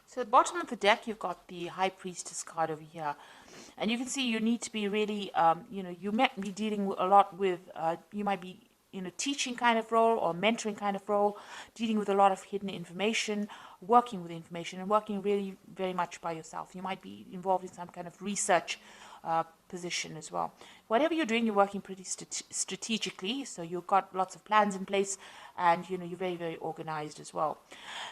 So at the bottom of the deck, you've got the High Priestess card over here. And you can see you need to be really, you might be dealing a lot with, you might be in a teaching kind of role or mentoring kind of role, dealing with a lot of hidden information, working with information, and working really very much by yourself. You might be involved in some kind of research position as well. Whatever you're doing, you're working pretty strategically, so you've got lots of plans in place, and you're very, very organized as well.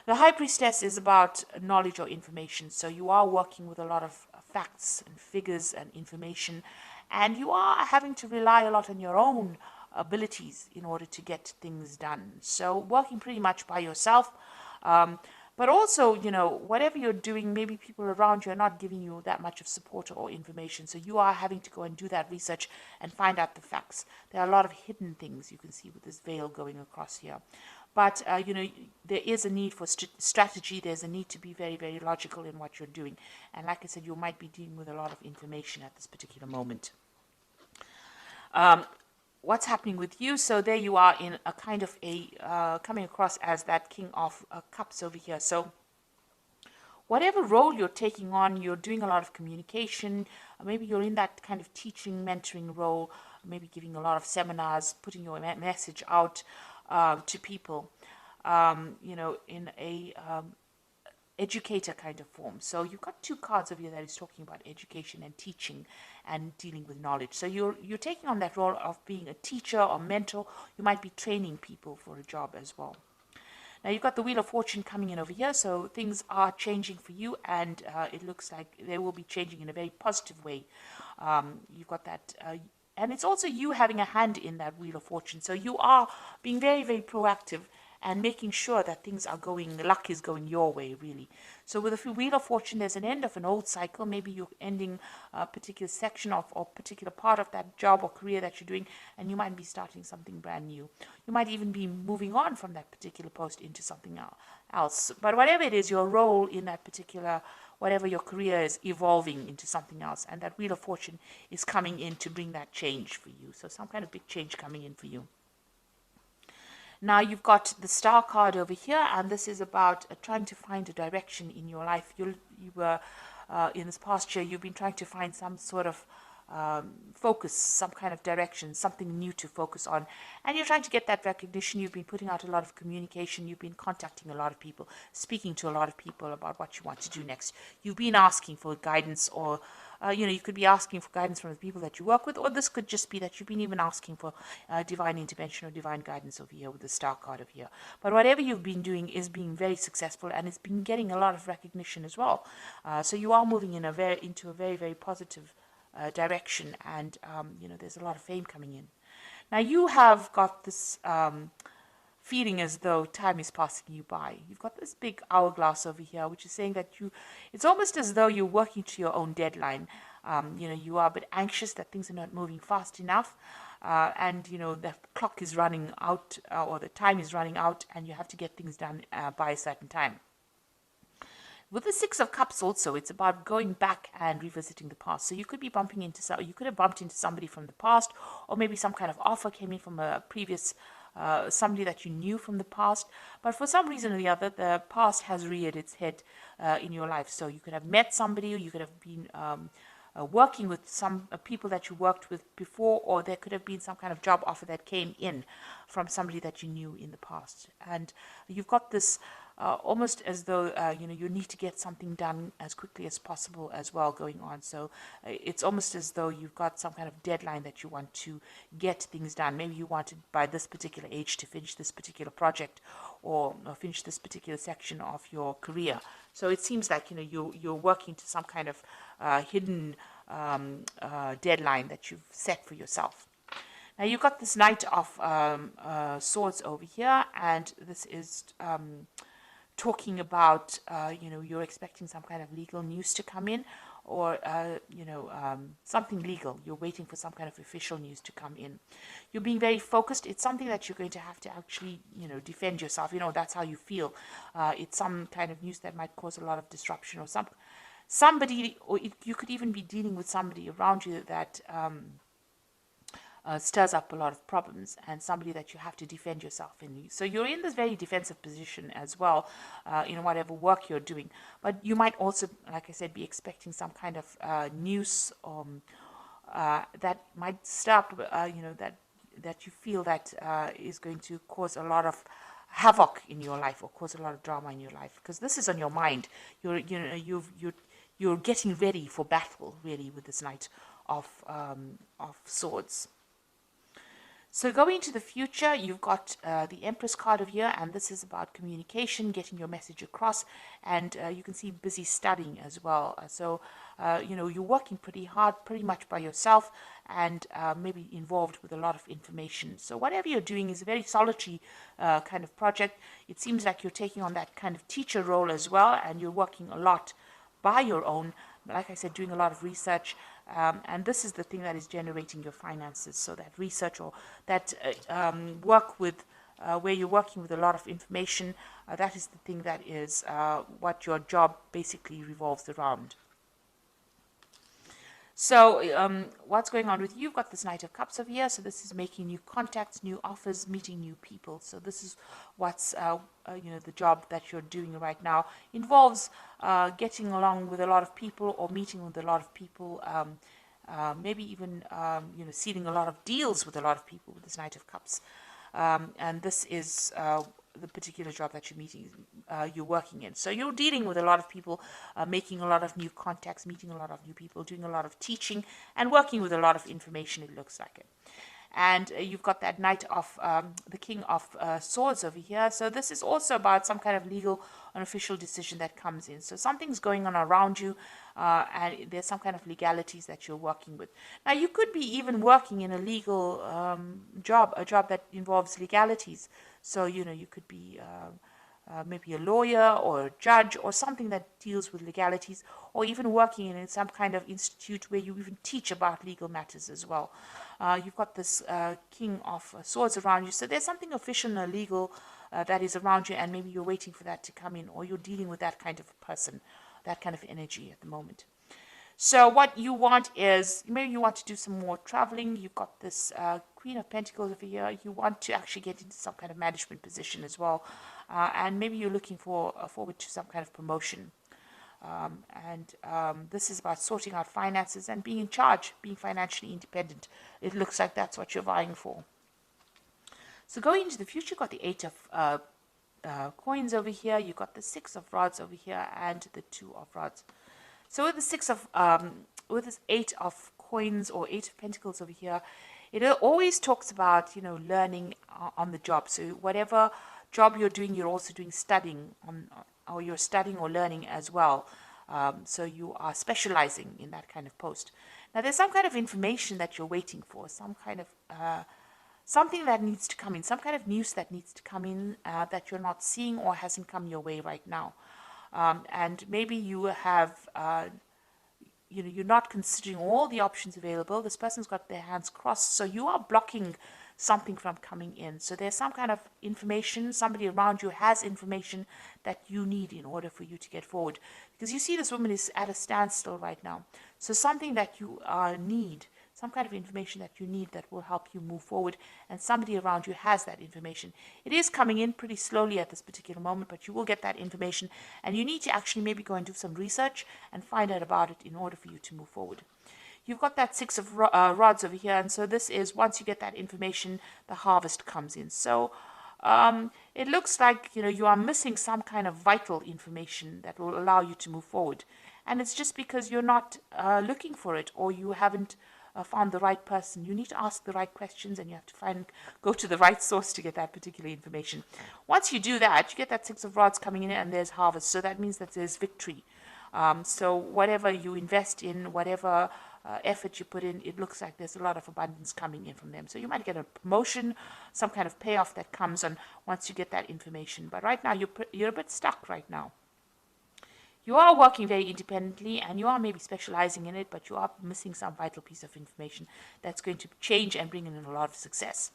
The High Priestess is about knowledge or information, so you are working with a lot of facts and figures and information, and you are having to rely a lot on your own abilities in order to get things done. So working pretty much by yourself. But also, whatever you're doing, maybe people around you are not giving you that much of support or information. So you are having to go and do that research and find out the facts. There are a lot of hidden things you can see with this veil going across here. But, there is a need for strategy. There's a need to be very, very logical in what you're doing. And like I said, you might be dealing with a lot of information at this particular moment. What's happening with you? So there you are in a kind of coming across as that King of Cups over here. So whatever role you're taking on, you're doing a lot of communication. Maybe you're in that kind of teaching, mentoring role, maybe giving a lot of seminars, putting your message out to people, in a educator kind of form. So you've got two cards over here that is talking about education and teaching and dealing with knowledge. So you're taking on that role of being a teacher or mentor. You might be training people for a job as well. Now you've got the Wheel of Fortune coming in over here, so things are changing for you, and it looks like they will be changing in a very positive way. You've got that, and it's also you having a hand in that Wheel of Fortune. So you are being very, very proactive and making sure that things are going, luck is going your way, really. So with the Wheel of Fortune, there's an end of an old cycle. Maybe you're ending a particular section of or particular part of that job or career that you're doing, and you might be starting something brand new. You might even be moving on from that particular post into something else. But whatever it is, your role in that particular, whatever your career is, evolving into something else, and that Wheel of Fortune is coming in to bring that change for you. So some kind of big change coming in for you. Now you've got the Star card over here, and this is about trying to find a direction in your life. You were in this past year, you've been trying to find some sort of focus, some kind of direction, something new to focus on, and you're trying to get that recognition. You've been putting out a lot of communication. You've been contacting a lot of people, speaking to a lot of people about what you want to do next. You've been asking for guidance, or you could be asking for guidance from the people that you work with, or this could just be that you've been even asking for divine intervention or divine guidance over here with the Star card over here. But whatever you've been doing is being very successful, and it's been getting a lot of recognition as well. So you are moving in into a very, very positive direction, and there's a lot of fame coming in. Now you have got this feeling as though time is passing you by. You've got this big hourglass over here, which is saying that it's almost as though you're working to your own deadline. You are a bit anxious that things are not moving fast enough, and the clock is running out, or the time is running out, and you have to get things done by a certain time. With the Six of Cups also, it's about going back and revisiting the past. So you could be you could have bumped into somebody from the past, or maybe some kind of offer came in from a previous, somebody that you knew from the past. But for some reason or the other, the past has reared its head in your life. So you could have met somebody, or you could have been working with some people that you worked with before, or there could have been some kind of job offer that came in from somebody that you knew in the past. And you've got this almost as though you need to get something done as quickly as possible as well going on. So it's almost as though you've got some kind of deadline that you want to get things done. Maybe you wanted by this particular age to finish this particular project, or finish this particular section of your career. So it seems like you're working to some kind of hidden deadline that you've set for yourself. Now you've got this Knight of Swords over here, and this is talking about you're expecting some kind of legal news to come in, or something legal. You're waiting for some kind of official news to come in. You're being very focused. It's something that you're going to have to actually defend yourself. That's how you feel. It's some kind of news that might cause a lot of disruption, or somebody, or you could even be dealing with somebody around you that stirs up a lot of problems, and somebody that you have to defend yourself in. So you're in this very defensive position as well, in whatever work you're doing. But you might also, like I said, be expecting some kind of news that might stir up, that you feel that is going to cause a lot of havoc in your life or cause a lot of drama in your life, because this is on your mind. You're getting ready for battle, really, with this Knight of Swords. So going into the future, you've got the Empress card of here, and this is about communication, getting your message across, and you can see busy studying as well. You're working pretty hard, pretty much by yourself, and maybe involved with a lot of information. So whatever you're doing is a very solitary kind of project. It seems like you're taking on that kind of teacher role as well, and you're working a lot by your own, like I said, doing a lot of research, and this is the thing that is generating your finances. So that research or that work with where you're working with a lot of information, that is the thing that is what your job basically revolves around. So what's going on with you? You've got this Knight of Cups over here. So this is making new contacts, new offers, meeting new people. So this is what's, the job that you're doing right now. Involves getting along with a lot of people or meeting with a lot of people. Maybe even, sealing a lot of deals with a lot of people with this Knight of Cups. And this is the particular job that you're working in. So you're dealing with a lot of people, making a lot of new contacts, meeting a lot of new people, doing a lot of teaching, and working with a lot of information, it looks like it. And you've got that Knight of the King of Swords over here. So this is also about some kind of legal and official decision that comes in. So something's going on around you, and there's some kind of legalities that you're working with. Now, you could be even working in a legal job, a job that involves legalities. So, you could be maybe a lawyer or a judge or something that deals with legalities, or even working in some kind of institute where you even teach about legal matters as well. You've got this King of Swords around you. So there's something official and legal that is around you, and maybe you're waiting for that to come in, or you're dealing with that kind of person, that kind of energy at the moment. So what you want is, maybe you want to do some more traveling. You've got this Queen of Pentacles over here. You want to actually get into some kind of management position as well. And maybe you're looking forward to some kind of promotion. This is about sorting out finances and being in charge, being financially independent. It looks like that's what you're vying for. So going into the future, you've got the 8 of coins over here. You've got the 6 of rods over here and the 2 of rods. So with the 6 of, with this 8 of coins or 8 of pentacles over here, it always talks about, learning on the job. So whatever job you're doing, you're also doing studying on, or you're studying or learning as well. So you are specializing in that kind of post. Now there's some kind of information that you're waiting for, some kind of, something that needs to come in, some kind of news that needs to come in that you're not seeing or hasn't come your way right now. And maybe you have, you're not considering all the options available. This person's got their hands crossed, so you are blocking something from coming in. So there's some kind of information, somebody around you has information that you need in order for you to get forward. Because you see this woman is at a standstill right now. So something that you need, some kind of information that you need that will help you move forward, and somebody around you has that information. It is coming in pretty slowly at this particular moment, but you will get that information, and you need to actually maybe go and do some research and find out about it in order for you to move forward. You've got that 6 of rods over here, and so this is, once you get that information, the harvest comes in. So it looks like, you are missing some kind of vital information that will allow you to move forward. And it's just because you're not looking for it, or you haven't found the right person. You need to ask the right questions, and you have to go to the right source to get that particular information. Once you do that, you get that 6 of rods coming in, and there's harvest. So that means that there's victory. So whatever you invest in, whatever effort you put in, it looks like there's a lot of abundance coming in from them. So you might get a promotion, some kind of payoff that comes on once you get that information. But right now, you're a bit stuck right now. You are working very independently, and you are maybe specializing in it, but you are missing some vital piece of information that's going to change and bring in a lot of success.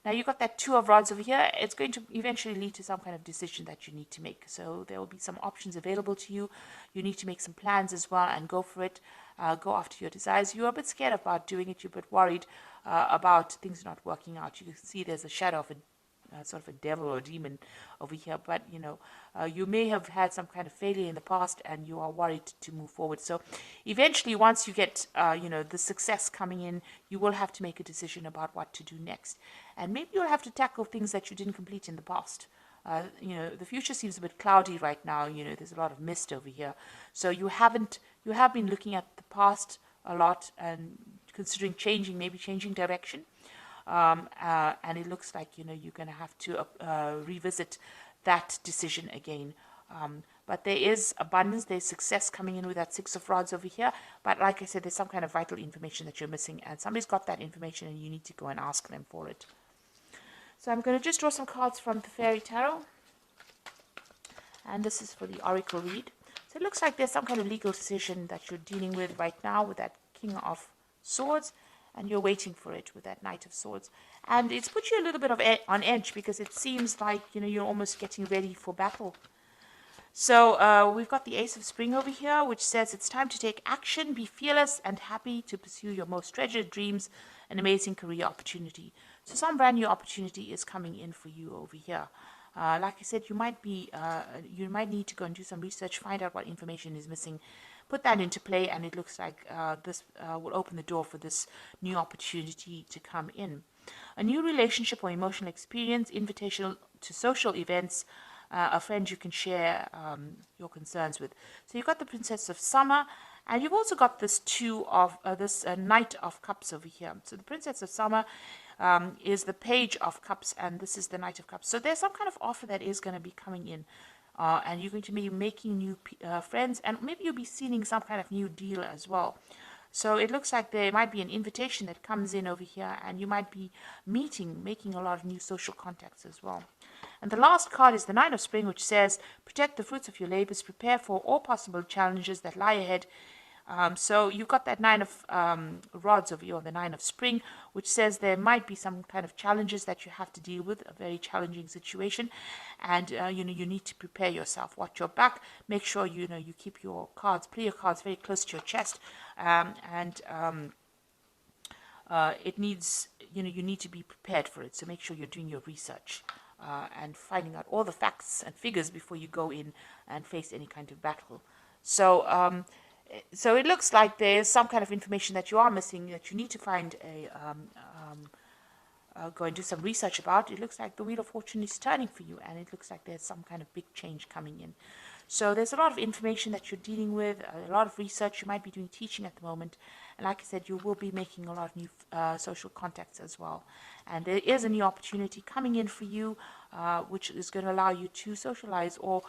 Now you've got that 2 of rods over here. It's going to eventually lead to some kind of decision that you need to make. So there will be some options available to you. You need to make some plans as well and go for it. go after your desires. You're a bit scared about doing it. You're a bit worried about things not working out. You can see there's a shadow of a sort of a devil or a demon over here, but you may have had some kind of failure in the past and you are worried to move forward. So eventually, once you get the success coming in, you will have to make a decision about what to do next, and maybe you'll have to tackle things that you didn't complete in the past. The future seems a bit cloudy right now. There's a lot of mist over here, so you have been looking at the past a lot and considering maybe changing direction. And it looks like you're going to have to revisit that decision again. But there is abundance, there's success coming in with that Six of Rods over here. But like I said, there's some kind of vital information that you're missing, and somebody's got that information, and you need to go and ask them for it. So I'm going to just draw some cards from the Fairy Tarot, and this is for the Oracle read. So it looks like there's some kind of legal decision that you're dealing with right now with that King of Swords, and you're waiting for it with that Knight of Swords. And it's put you a little bit on edge, because it seems like you're almost getting ready for battle. So we've got the Ace of Spring over here, which says it's time to take action, be fearless and happy to pursue your most treasured dreams, an amazing career opportunity. So some brand new opportunity is coming in for you over here. Like I said, you might need to go and do some research, find out what information is missing, put that into play, and it looks like this will open the door for this new opportunity to come in. A new relationship or emotional experience, invitation to social events, a friend you can share your concerns with. So you've got the Princess of Summer, and you've also got this Knight of Cups over here. So the Princess of Summer is the Page of Cups, and this is the Knight of Cups. So there's some kind of offer that is going to be coming in. And you're going to be making new friends, and maybe you'll be sealing some kind of new deal as well. So it looks like there might be an invitation that comes in over here, and you might be making a lot of new social contacts as well. And the last card is the Nine of Spring, which says, protect the fruits of your labors, prepare for all possible challenges that lie ahead. So you've got that Nine of Rods over here, or the Nine of Spring, which says there might be some kind of challenges that you have to deal with, a very challenging situation, and you need to prepare yourself. Watch your back. Make sure you keep your cards, play your cards very close to your chest, it needs you need to be prepared for it. So make sure you're doing your research and finding out all the facts and figures before you go in and face any kind of battle. So it looks like there's some kind of information that you are missing, that you need to find go and do some research about. It looks like the Wheel of Fortune is turning for you, and it looks like there's some kind of big change coming in. So there's a lot of information that you're dealing with, a lot of research. You might be doing teaching at the moment, and like I said, you will be making a lot of new social contacts as well. And there is a new opportunity coming in for you, which is going to allow you to socialize, or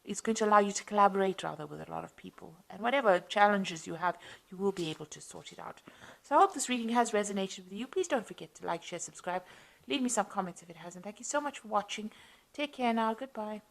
it's going to allow you to collaborate rather with a lot of people. And whatever challenges you have, you will be able to sort it out. So I hope this reading has resonated with you. Please don't forget to like, share, subscribe. Leave me some comments if it hasn't. Thank you so much for watching. Take care now. Goodbye.